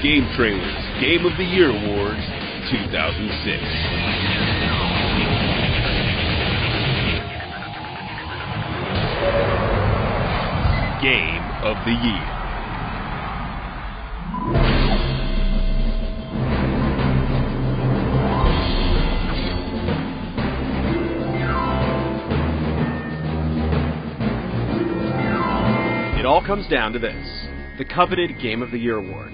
Game Trailers Game of the Year Awards 2006. Game of the Year. It all comes down to this, the coveted Game of the Year award.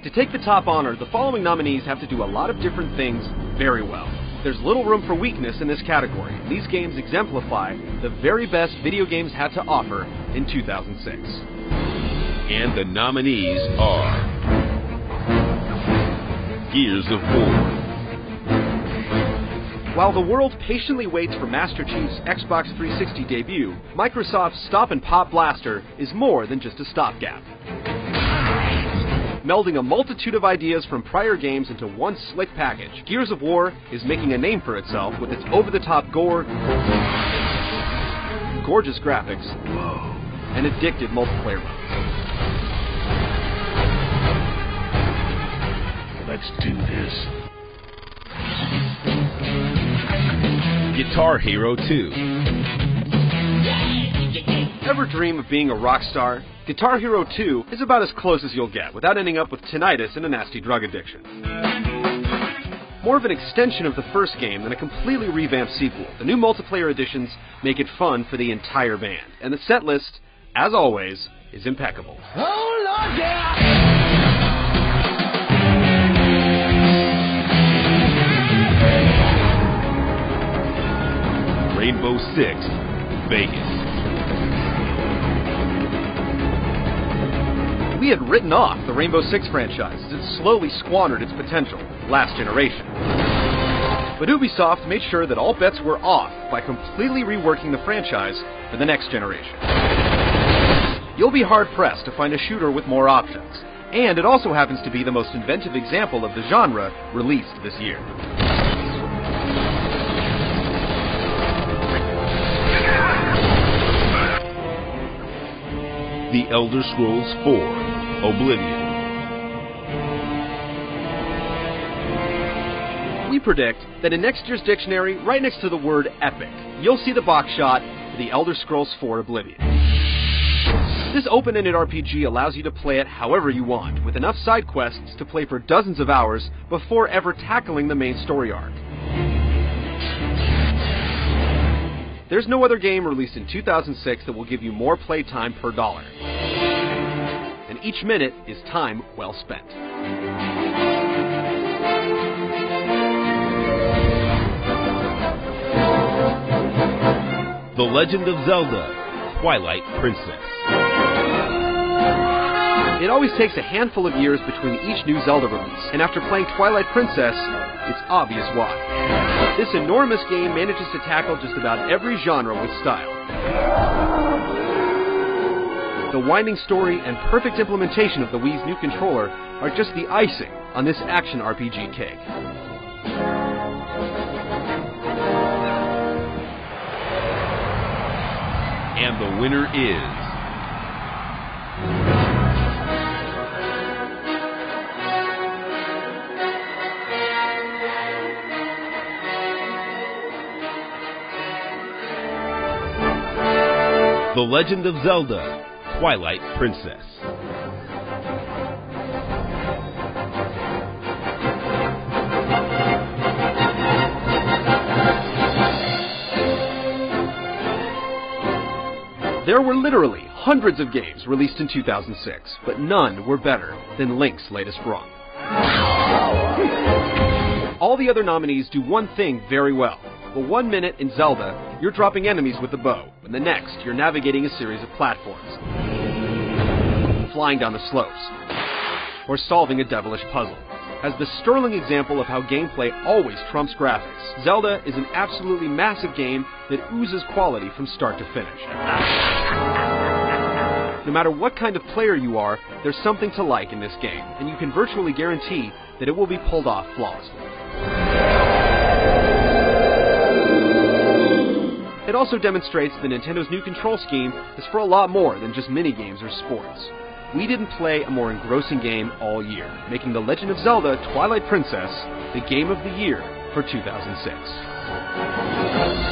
To take the top honor, the following nominees have to do a lot of different things very well. There's little room for weakness in this category. These games exemplify the very best video games had to offer in 2006. And the nominees are Gears of War. While the world patiently waits for Master Chief's Xbox 360 debut, Microsoft's Stop and Pop Blaster is more than just a stopgap. Melding a multitude of ideas from prior games into one slick package, Gears of War is making a name for itself with its over-the-top gore, gorgeous graphics, and addictive multiplayer modes. Let's do this. Guitar Hero 2. Ever dream of being a rock star? Guitar Hero 2 is about as close as you'll get without ending up with tinnitus and a nasty drug addiction. More of an extension of the first game than a completely revamped sequel, the new multiplayer additions make it fun for the entire band. And the set list, as always, is impeccable. Oh, Lord, yeah! Rainbow Six Vegas. We had written off the Rainbow Six franchise as it slowly squandered its potential last generation. But Ubisoft made sure that all bets were off by completely reworking the franchise for the next generation. You'll be hard-pressed to find a shooter with more options, and it also happens to be the most inventive example of the genre released this year. The Elder Scrolls 4 Oblivion. We predict that in next year's dictionary, right next to the word epic, you'll see the box shot for The Elder Scrolls 4 Oblivion. This open-ended RPG allows you to play it however you want, with enough side quests to play for dozens of hours before ever tackling the main story arc. There's no other game released in 2006 that will give you more playtime per dollar. And each minute is time well spent. The Legend of Zelda Twilight Princess. It always takes a handful of years between each new Zelda release, and after playing Twilight Princess, it's obvious why. This enormous game manages to tackle just about every genre with style. The winding story and perfect implementation of the Wii's new controller are just the icing on this action RPG cake. And the winner is The Legend of Zelda Twilight Princess. There were literally hundreds of games released in 2006, but none were better than Link's latest run. All the other nominees do one thing very well. For 1 minute in Zelda, you're dropping enemies with the bow, and the next, you're navigating a series of platforms, flying down the slopes, or solving a devilish puzzle. As the sterling example of how gameplay always trumps graphics, Zelda is an absolutely massive game that oozes quality from start to finish. No matter what kind of player you are, there's something to like in this game, and you can virtually guarantee that it will be pulled off flawlessly. It also demonstrates that Nintendo's new control scheme is for a lot more than just minigames or sports. We didn't play a more engrossing game all year, making The Legend of Zelda Twilight Princess the Game of the Year for 2006.